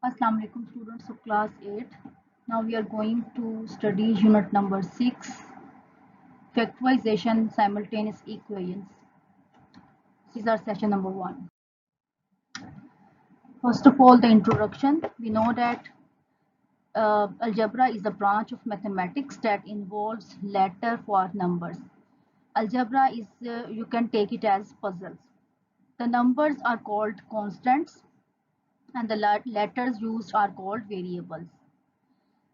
Assalamu alaikum students of class 8. Now we are going to study unit number 6, factorization simultaneous equations. This is our session number 1. First of all, the introduction. We know that algebra is a branch of mathematics that involves letter for numbers. Algebra is, you can take it as puzzles. The numbers are called constants and the letters used are called variables.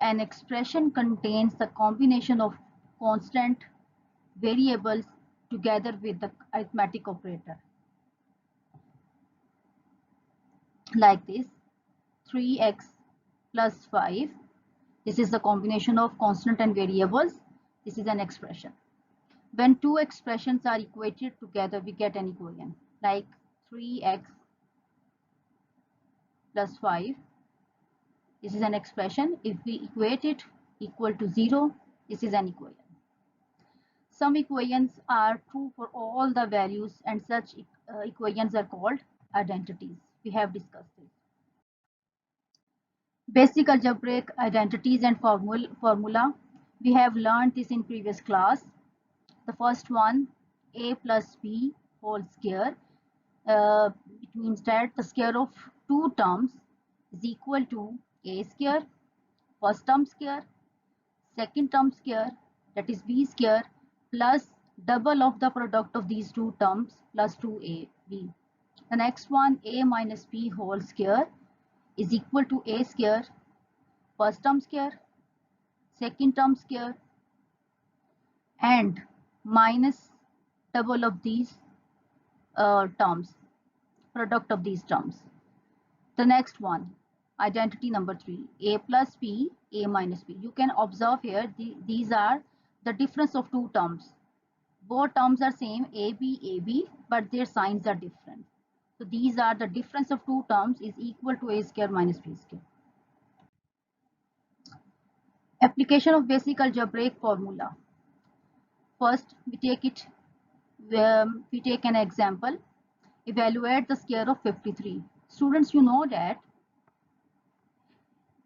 An expression contains the combination of constant variables together with the arithmetic operator. Like this, 3x plus 5. This is the combination of constant and variables. This is an expression. When two expressions are equated together, we get an equation like 3x plus 5. This is an expression. If we equate it equal to 0, this is an equation. Some equations are true for all the values and such equations are called identities. We have discussed this. Basic algebraic identities and formula. We have learned this in previous class. The first one, a plus b whole square. It means that the square of two terms is equal to a square, first term square, second term square, that is b square, plus double of the product of these two terms plus 2ab. The next one, a minus b whole square is equal to a square, first term square, second term square, and minus double of these terms, product of these terms. The next one, identity number 3, a plus b, a minus b. You can observe here these are the difference of two terms. Both terms are same, AB, but their signs are different. So these are the difference of two terms is equal to a square minus b square. Application of basic algebraic formula. First, we take an example. Evaluate the square of 53. Students, you know that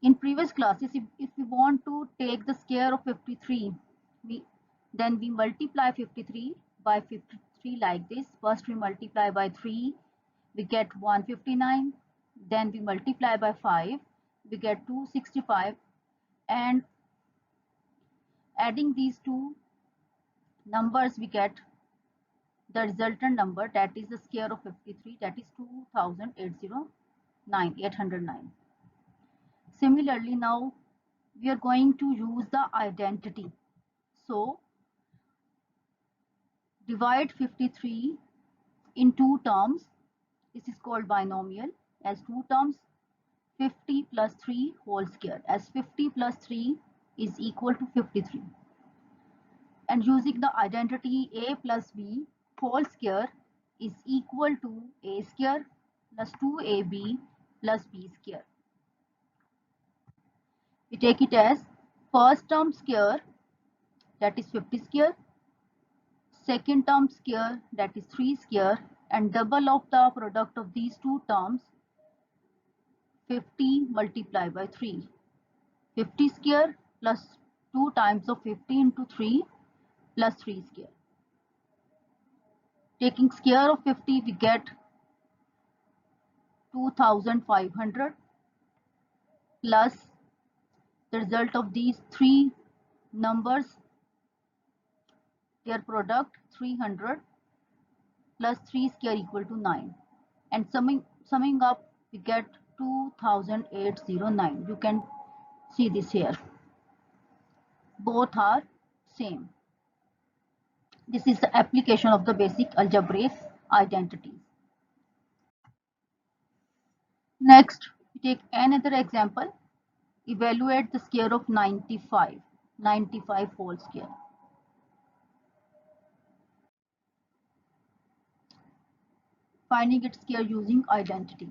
in previous classes, if we want to take the square of 53, then we multiply 53 by 53 like this. First we multiply by 3, we get 159. Then we multiply by 5, we get 265. And adding these two numbers, we get the resultant number, that is the square of 53, that is 2809. Similarly, now we are going to use the identity. So divide 53 in two terms. This is called binomial as two terms. 50 plus 3 whole square, as 50 plus 3 is equal to 53. And using the identity a plus b whole square is equal to a square plus 2ab plus b square. We take it as first term square, that is 50 square, second term square, that is 3 square, and double of the product of these two terms, 50 multiplied by 3. 50 square plus 2 times of 50 into 3 plus 3 square. Taking square of 50, we get 2500 plus the result of these three numbers, their product 300 plus 3 square equal to 9. And summing up, we get 2809. You can see this here. Both are same. This is the application of the basic algebraic identities. Next, we take another example. Evaluate the square of 95. 95 whole square. Finding its square using identity.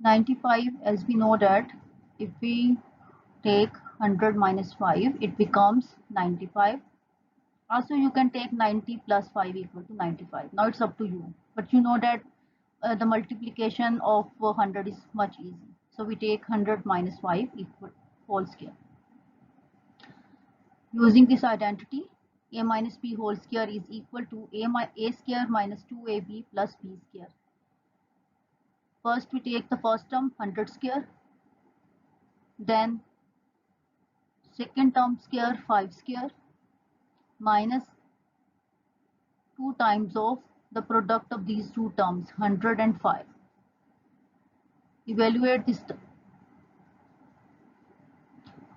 95, as we know that if we take 100 minus 5, it becomes 95. Also, you can take 90 plus 5 equal to 95. Now it's up to you. But you know that the multiplication of 100 is much easy. So we take 100 minus 5 equal whole square. Using this identity, a minus b whole square is equal to a square minus 2ab plus b square. First we take the first term 100 square, then second term square 5 square minus 2 times of the product of these two terms 100 and 5. Evaluate this,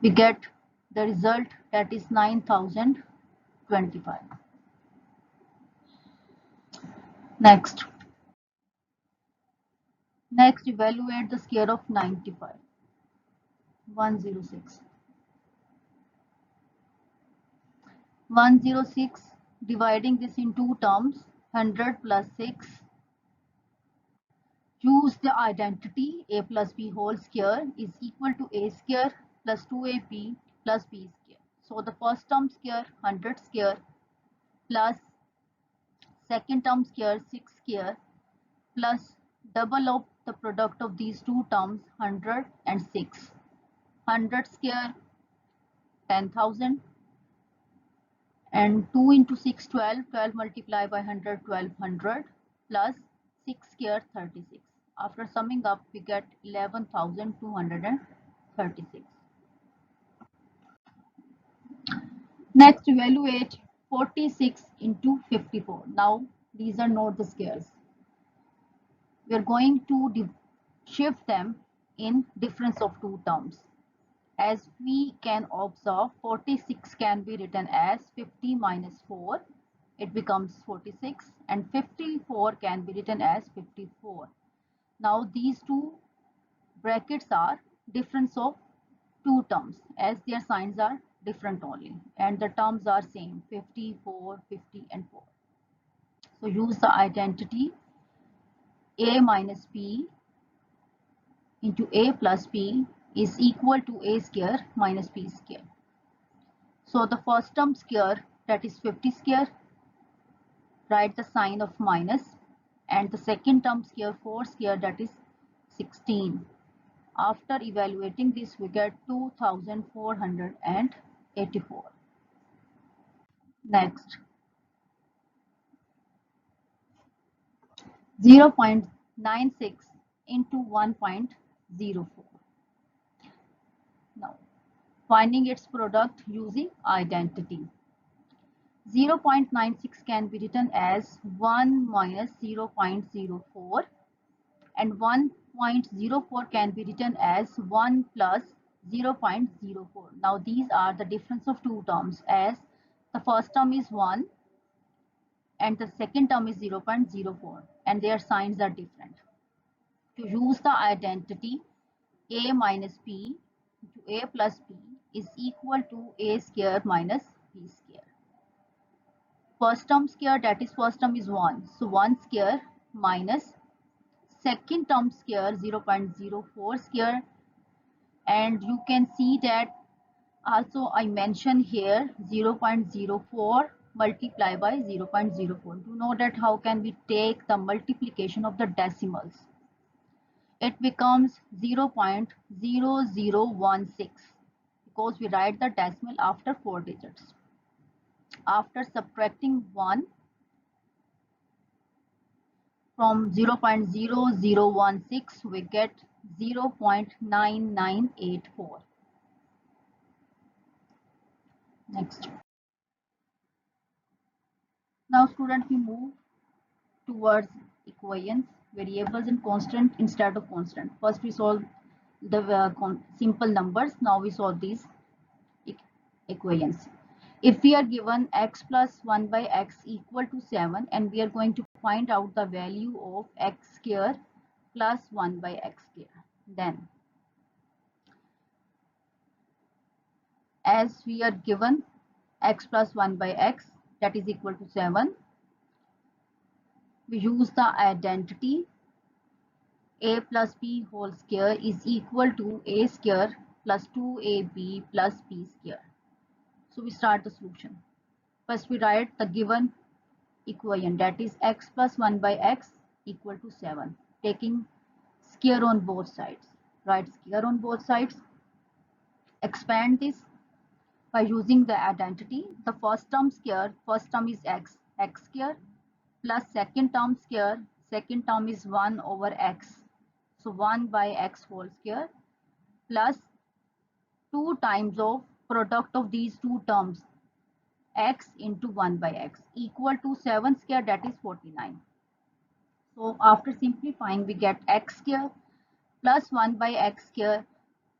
we get the result, that is 9025. Next evaluate the square of 95. 106. 106, dividing this in two terms 100 plus 6. Use the identity a plus b whole square is equal to a square plus 2ab plus b square. So the first term square 100 square plus second term square 6 square plus double of the product of these two terms 100 and 6. 100 square 10,000 and 2 into 6 12. 12 multiplied by 100 1200 plus 6 square 36. After summing up we get 11,236. Next evaluate 46 into 54. Now these are not the squares. We are going to shift them in difference of two terms. As we can observe, 46 can be written as 50 minus 4. It becomes 46, and 54 can be written as 54. Now these two brackets are difference of two terms, as their signs are different only, and the terms are same 54, 50 and 4. So use the identity a minus b into a plus b is equal to a square minus b square. So the first term square, that is 50 square, write the sign of minus, and the second term square 4 square, that is 16. After evaluating this we get 2484. Next 0.96 into 1.04. Now finding its product using identity. 0.96 can be written as 1 minus 0.04, and 1.04 can be written as 1 plus 0.04. Now these are the difference of two terms, as the first term is 1 and the second term is 0.04, and their signs are different. To use the identity a minus b into a plus b is equal to a square minus b square. First term square, that is first term is 1, so 1 square minus second term square 0.04 square, and you can see that also I mentioned here 0.04 multiplied by 0.04. To know that how can we take the multiplication of the decimals, it becomes 0.0016 because we write the decimal after 4 digits. After subtracting 1 from 0.0016 we get 0.9984. Next. Now student, we move towards equations, variables and constant instead of constant. First we solve the simple numbers. Now we solve these equations. If we are given x plus 1 by x equal to 7, and we are going to find out the value of x square plus 1 by x square, then as we are given x plus 1 by x, that is equal to 7, we use the identity a plus b whole square is equal to a square plus 2ab plus b square. So we start the solution. First we write the given equation, that is x plus 1 by x equal to 7. Taking square on both sides. Write square on both sides. Expand this by using the identity. The first term square, first term is x square, plus second term square, second term is 1 over x. So 1 by x whole square, plus 2 times of product of these two terms, x into 1 by x, equal to 7 square, that is 49. So after simplifying, we get x square plus 1 by x square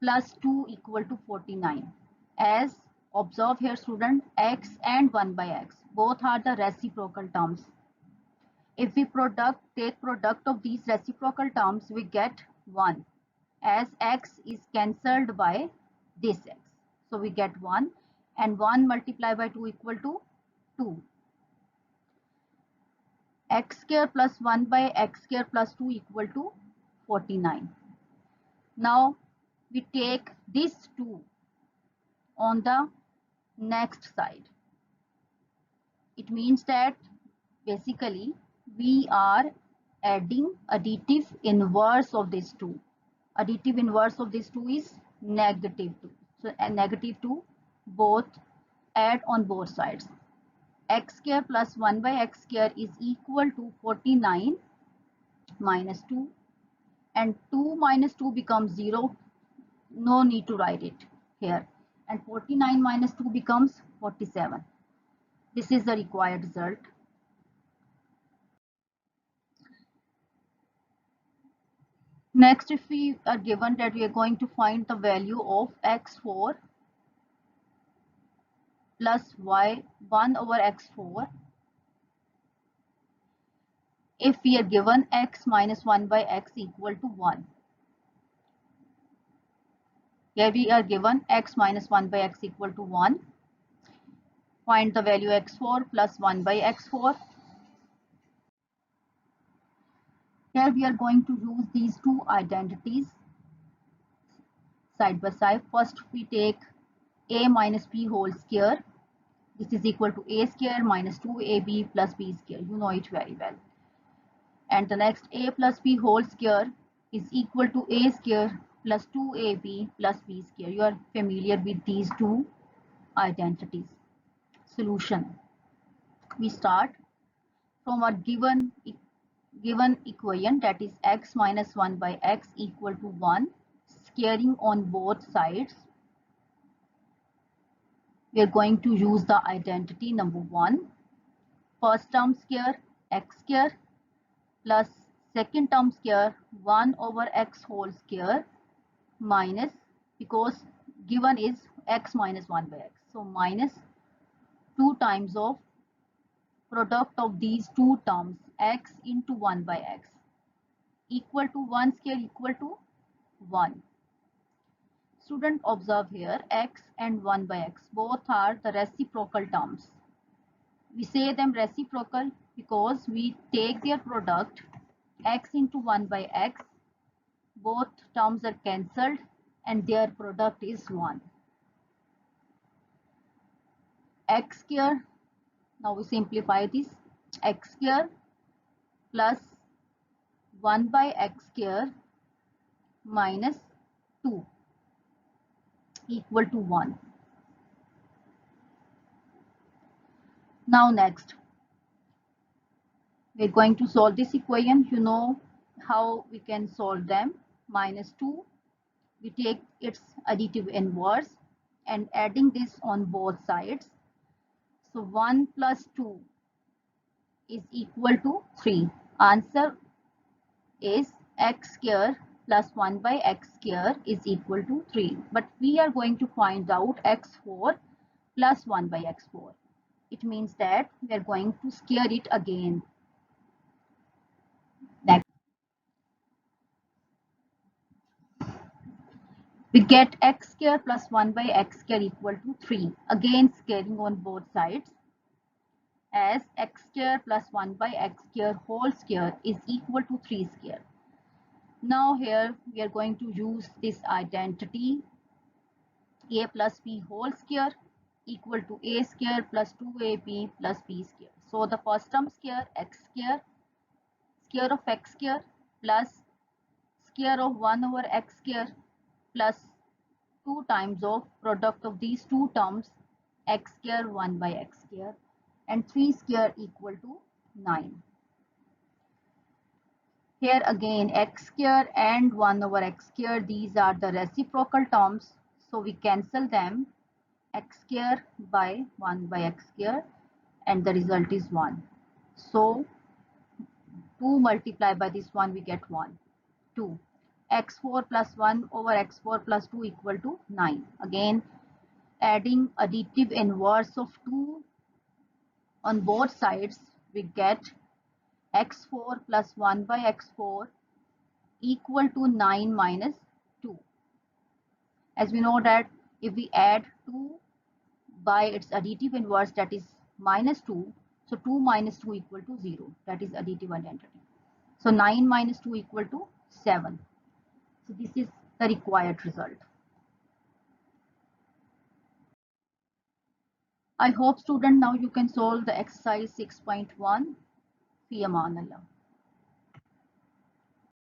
plus 2 equal to 49. As observe here student, x and 1 by x both are the reciprocal terms. If we take product of these reciprocal terms, we get 1, as x is cancelled by this x. So we get 1, and 1 multiplied by 2 equal to 2. X square plus 1 by x square plus 2 equal to 49. Now we take this 2 on the next side. It means that basically we are adding additive inverse of this 2. Additive inverse of this 2 is negative 2. So a negative 2 both add on both sides. X square plus 1 by x square is equal to 49 minus 2, and 2 minus 2 becomes 0. No need to write it here. And 49 minus 2 becomes 47. This is the required result. Next, if we are given that we are going to find the value of x4 plus y1 over x4, if we are given x minus 1 by x equal to 1. Here we are given x minus 1 by x equal to 1. Find the value x4 plus 1 by x4. Here we are going to use these two identities side by side. First we take a minus b whole square. This is equal to a square minus 2ab plus b square. You know it very well. And the next a plus b whole square is equal to a square plus 2ab plus b square. You are familiar with these two identities. Solution. We start from our given equation, that is x minus 1 by x equal to 1, squaring on both sides. We are going to use the identity number 1. First term square x square plus second term square 1 over x whole square minus, because given is x minus 1 by x, so minus 2 times of product of these two terms, x into 1 by x, equal to 1 square equal to 1. Student, observe here, x and 1 by x both are the reciprocal terms. We say them reciprocal because we take their product, x into 1 by x, both terms are cancelled and their product is 1. X square, now we simplify this, x square plus 1 by x square minus 2 equal to 1. Now next, we're going to solve this equation. You know how we can solve them. Minus 2, we take its additive inverse and adding this on both sides. So 1 plus 2 is equal to 3. Answer is x square plus 1 by x square is equal to 3. But we are going to find out x4 plus 1 by x4. It means that we are going to square it again. Next, we get x square plus 1 by x square equal to 3. Again squaring on both sides, as x square plus 1 by x square whole square is equal to 3 square. Now here we are going to use this identity, a plus b whole square equal to a square plus 2ab plus b square. So the first term square x square square of x square plus square of 1 over x square plus 2 times of product of these two terms x square 1 by x square and 3 square equal to 9. Here again x square and 1 over x square, these are the reciprocal terms, so we cancel them, x square by 1 by x square, and the result is 1. So 2 multiplied by this 1 we get 1. 2. x4 plus 1 over x4 plus 2 equal to 9. Again adding additive inverse of 2 on both sides, we get x4 plus 1 by x4 equal to 9 minus 2. As we know that if we add 2 by its additive inverse, that is minus 2, so 2 minus 2 equal to 0, that is additive identity. So 9 minus 2 equal to 7. So this is the required result. I hope student now you can solve the exercise 6.1. Fi aman Allah.